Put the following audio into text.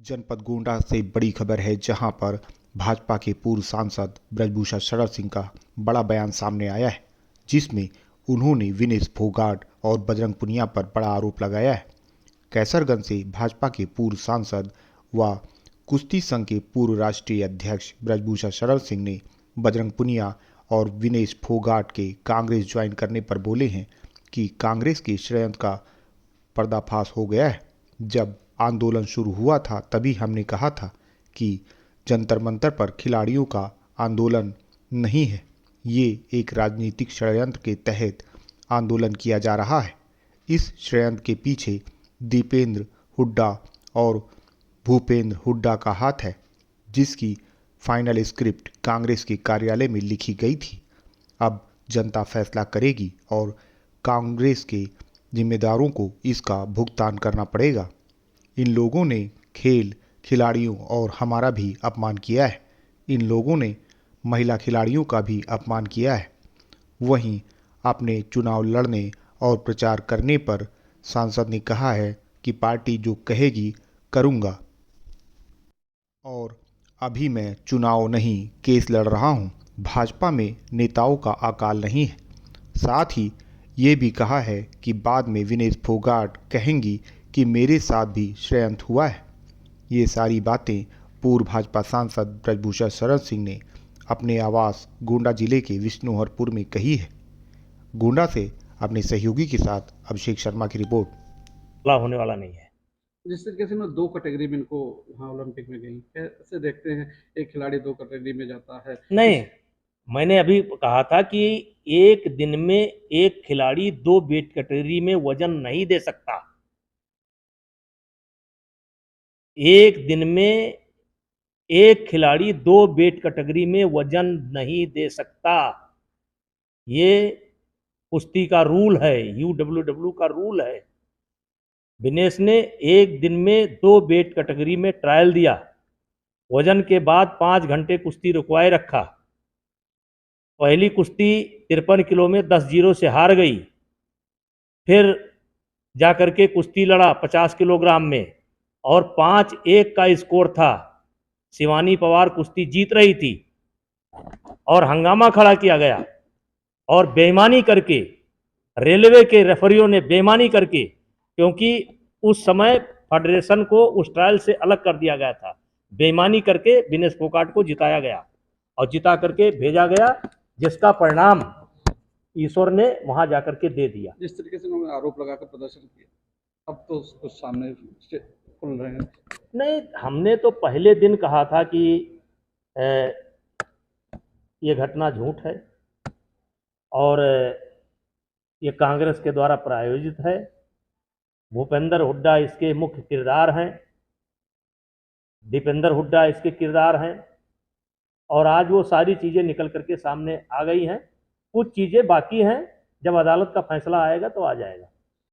जनपद गोंडा से बड़ी खबर है, जहां पर भाजपा के पूर्व सांसद ब्रजभूषण शरण सिंह का बड़ा बयान सामने आया है, जिसमें उन्होंने विनेश फोगाट और बजरंग पुनिया पर बड़ा आरोप लगाया है। कैसरगंज से भाजपा के पूर्व सांसद व कुश्ती संघ के पूर्व राष्ट्रीय अध्यक्ष ब्रजभूषण शरण सिंह ने बजरंग पुनिया और विनेश फोगाट के कांग्रेस ज्वाइन करने पर बोले हैं कि कांग्रेस के षड्यंत्र का पर्दाफाश हो गया है। जब आंदोलन शुरू हुआ था तभी हमने कहा था कि जंतर मंतर पर खिलाड़ियों का आंदोलन नहीं है, ये एक राजनीतिक षड्यंत्र के तहत आंदोलन किया जा रहा है। इस षड्यंत्र के पीछे दीपेंद्र हुड्डा और भूपेंद्र हुड्डा का हाथ है, जिसकी फाइनल स्क्रिप्ट कांग्रेस के कार्यालय में लिखी गई थी। अब जनता फैसला करेगी और कांग्रेस के जिम्मेदारों को इसका भुगतान करना पड़ेगा। इन लोगों ने खेल खिलाड़ियों और हमारा भी अपमान किया है। इन लोगों ने महिला खिलाड़ियों का भी अपमान किया है। वहीं अपने चुनाव लड़ने और प्रचार करने पर सांसद ने कहा है कि पार्टी जो कहेगी करूंगा, और अभी मैं चुनाव नहीं केस लड़ रहा हूं। भाजपा में नेताओं का अकाल नहीं है। साथ ही ये भी कहा है कि बाद में विनेश फोगाट कहेंगी कि मेरे साथ भी षड्यंत्र हुआ है। ये सारी बातें पूर्व भाजपा सांसद ब्रजभूषण शरण सिंह ने अपने आवास गोंडा जिले के विष्णुहरपुर में कही है। गोंडा से अपने सहयोगी के साथ अभिषेक शर्मा की रिपोर्ट। होने वाला नहीं है। जिस तरीके से दो कैटेगरी में इनको वहाँ ओलंपिक में गई, कैसे देखते हैं एक खिलाड़ी दो कैटेगरी में जाता है? नहीं, मैंने अभी कहा था कि एक दिन में एक खिलाड़ी दो वेट कैटेगरी में वजन नहीं दे सकता। एक दिन में एक खिलाड़ी दो वेट कैटेगरी में वजन नहीं दे सकता। ये कुश्ती का रूल है, UWW का रूल है। विनेश ने एक दिन में दो वेट कैटेगरी में ट्रायल दिया, वजन के बाद 5 घंटे कुश्ती रुकवाए रखा। पहली कुश्ती 53 किलो में 10-0 से हार गई। फिर जाकर के कुश्ती लड़ा 50 किलोग्राम में और 5-1 का स्कोर था। शिवानी पवार कुश्ती जीत रही थी और हंगामा खड़ा किया गया और बेईमानी करके रेलवे के रेफरियों ने बेईमानी करके, क्योंकि उस समय फेडरेशन को उस ट्रायल से अलग कर दिया गया था, बेईमानी करके विनेश फोगाट को जिताया गया और जिता करके भेजा गया, जिसका परिणाम ईश्वर ने वहां जाकर के दे दिया। जिस तरीके से उन्होंने आरोप लगाकर प्रदर्शन किया, अब तो कुछ सामने खुल रहे हैं। नहीं, हमने तो पहले दिन कहा था कि ये घटना झूठ है और ये कांग्रेस के द्वारा प्रायोजित है। भूपेंद्र हुड्डा इसके मुख्य किरदार हैं, दीपेंद्र हुड्डा इसके किरदार हैं और आज वो सारी चीज़ें निकल करके सामने आ गई हैं। कुछ चीज़ें बाकी हैं, जब अदालत का फैसला आएगा तो आ जाएगा।